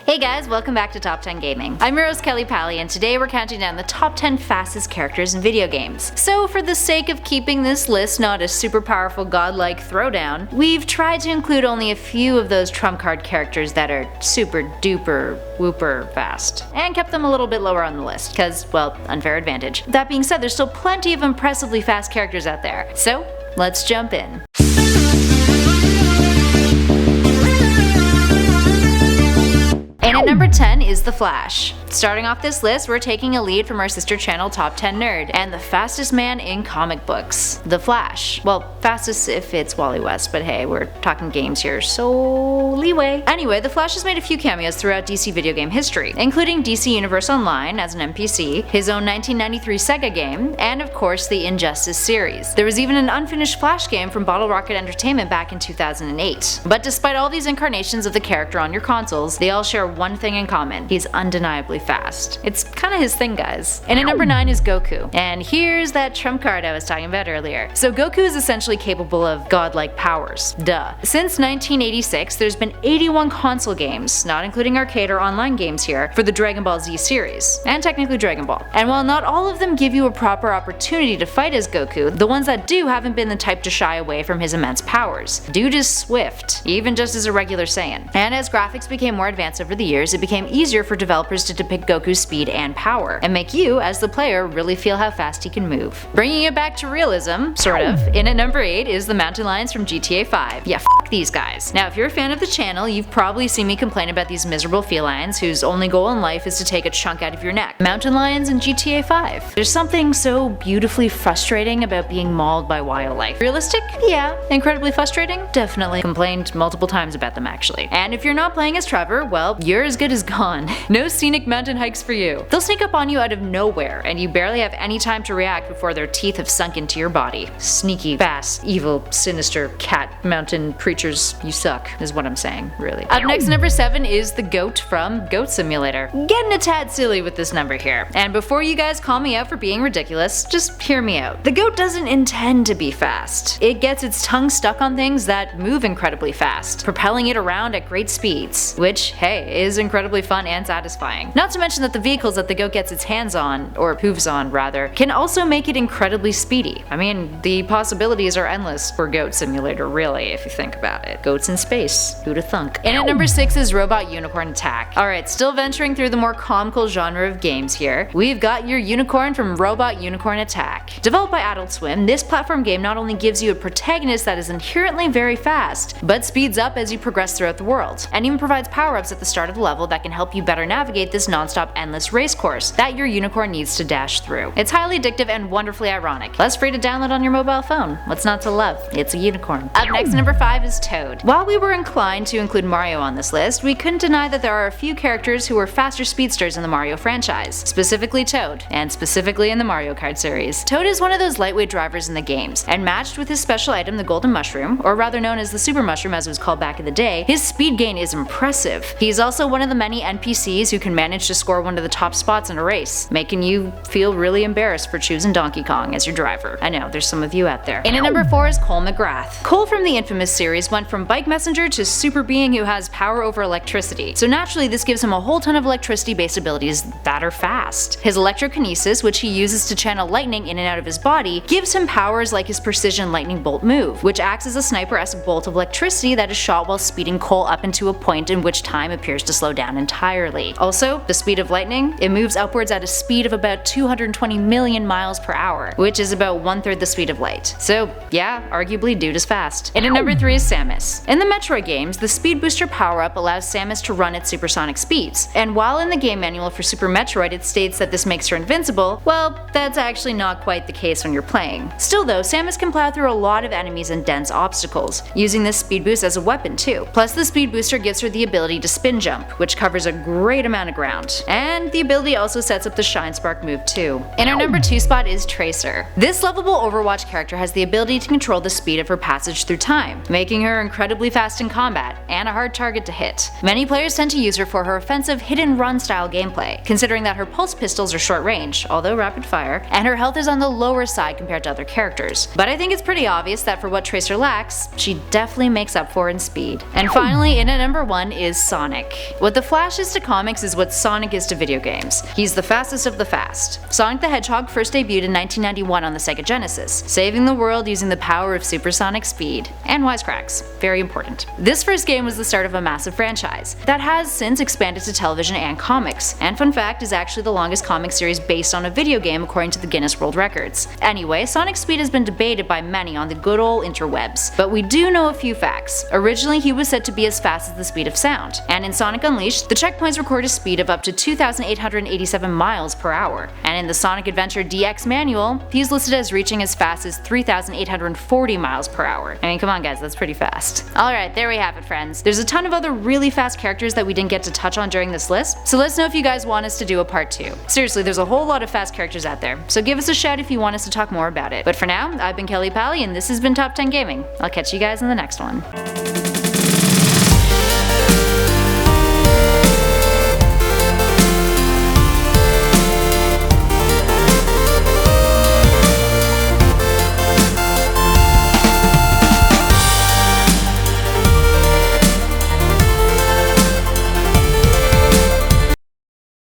Hey guys, welcome back to Top 10 Gaming. I'm your host Kelly Pally, and today we're counting down the top 10 fastest characters in video games. So for the sake of keeping this list not a super powerful godlike throwdown, we've tried to include only a few of those trump card characters that are super duper whooper fast, and kept them a little bit lower on the list, cause, well, unfair advantage. That being said, there's still plenty of impressively fast characters out there, so let's jump in. And at number 10 is The Flash. Starting off this list, we're taking a lead from our sister channel Top 10 Nerd, and the fastest man in comic books, The Flash. Well, fastest if it's Wally West, but hey, we're talking games here, so leeway. Anyway, The Flash has made a few cameos throughout DC video game history, including DC Universe Online as an NPC, his own 1993 Sega game, and of course the Injustice series. There was even an unfinished Flash game from Bottle Rocket Entertainment back in 2008. But despite all these incarnations of the character on your consoles, they all share one thing in common: he's undeniably fast. It's kinda his thing, guys. And at number 9 is Goku. And here's that trump card I was talking about earlier. So Goku is essentially capable of godlike powers. Duh. Since 1986, there's been 81 console games, not including arcade or online games here, for the Dragon Ball Z series, and technically Dragon Ball. And while not all of them give you a proper opportunity to fight as Goku, the ones that do haven't been the type to shy away from his immense powers. Dude is swift, even just as a regular Saiyan. And as graphics became more advanced over the years, it became easier for developers to depict Goku's speed and power, and make you, as the player, really feel how fast he can move. Bringing it back to realism, sort of, in at number 8 is the mountain lions from GTA 5. Yeah, f these guys. Now if you're a fan of the channel, you've probably seen me complain about these miserable felines whose only goal in life is to take a chunk out of your neck. Mountain lions in GTA 5. There's something so beautifully frustrating about being mauled by wildlife. Realistic? Yeah. Incredibly frustrating? Definitely. Complained multiple times about them actually. And if you're not playing as Trevor, well, you're as good as gone. No scenic mountain hikes for you. They'll sneak up on you out of nowhere, and you barely have any time to react before their teeth have sunk into your body. Sneaky, fast, evil, sinister cat mountain creatures, you suck, is what I'm saying, really. Up next, number 7 is the goat from Goat Simulator. Getting a tad silly with this number here, and before you guys call me out for being ridiculous, just hear me out. The goat doesn't intend to be fast. It gets its tongue stuck on things that move incredibly fast, propelling it around at great speeds, which, hey, is incredibly fun and satisfying. Not to mention that the vehicles that the goat gets its hands on, or hooves on rather, can also make it incredibly speedy. I mean, the possibilities are endless for Goat Simulator really, if you think about it. Goats in space, who'da thunk. And at number 6 is Robot Unicorn Attack. Alright, still venturing through the more comical genre of games here, we've got your unicorn from Robot Unicorn Attack. Developed by Adult Swim, this platform game not only gives you a protagonist that is inherently very fast, but speeds up as you progress throughout the world, and even provides power-ups at the start of the level that can help you better navigate this non-stop endless race course that your unicorn needs to dash through. It's highly addictive and wonderfully ironic. Plus free to download on your mobile phone. What's not to love? It's a unicorn. Up next, number 5 is Toad. While we were inclined to include Mario on this list, we couldn't deny that there are a few characters who are faster speedsters in the Mario franchise, specifically Toad, and specifically in the Mario Kart series. Toad is one of those lightweight drivers in the games, and matched with his special item, the Golden Mushroom, or rather known as the Super Mushroom as it was called back in the day, his speed gain is impressive. He's also one of the many NPCs who can manage to score one of the top spots in a race, making you feel really embarrassed for choosing Donkey Kong as your driver. I know, there's some of you out there. And at number 4 is Cole McGrath. Cole from the infamous series went from bike messenger to super being who has power over electricity, so naturally this gives him a whole ton of electricity based abilities that are fast. His electrokinesis, which he uses to channel lightning in and out of his body, gives him powers like his precision lightning bolt move, which acts as a sniper-esque bolt of electricity that is shot while speeding Cole up into a point in which time appears to slow down entirely. Also, the speed of lightning, it moves upwards at a speed of about 220 million miles per hour, which is about 1/3 the speed of light. So yeah, arguably dude is fast. And at number 3 is Samus. In the Metroid games, the speed booster power-up allows Samus to run at supersonic speeds, and while in the game manual for Super Metroid it states that this makes her invincible, well, that's actually not quite the case when you're playing. Still though, Samus can plow through a lot of enemies and dense obstacles, using this speed boost as a weapon too. Plus the speed booster gives her the ability to spin jump, which covers a great amount of ground. amount. And the ability also sets up the Shine Spark move too. In our number 2 spot is Tracer. This lovable Overwatch character has the ability to control the speed of her passage through time, making her incredibly fast in combat and a hard target to hit. Many players tend to use her for her offensive hit-and-run style gameplay, considering that her pulse pistols are short range, although rapid fire, and her health is on the lower side compared to other characters. But I think it's pretty obvious that for what Tracer lacks, she definitely makes up for in speed. And finally, in at number 1 is Sonic. What the Flash is to comics is what Sonic is to video games. He's the fastest of the fast. Sonic the Hedgehog first debuted in 1991 on the Sega Genesis, saving the world using the power of supersonic speed. And wisecracks. Very important. This first game was the start of a massive franchise that has since expanded to television and comics, and fun fact, is actually the longest comic series based on a video game according to the Guinness World Records. Anyway, Sonic's speed has been debated by many on the good old interwebs, but we do know a few facts. Originally, he was said to be as fast as the speed of sound, and in Sonic Unleashed, the checkpoints record a speed of up to 2,887 miles per hour, and in the Sonic Adventure DX manual, he's listed as reaching as fast as 3,840 miles per hour. I mean, come on guys, that's pretty fast. Alright, there we have it friends. There's a ton of other really fast characters that we didn't get to touch on during this list, so let us know if you guys want us to do a part 2. Seriously, there's a whole lot of fast characters out there, so give us a shout if you want us to talk more about it. But for now, I've been Kelly Pally and this has been Top 10 Gaming. I'll catch you guys in the next one.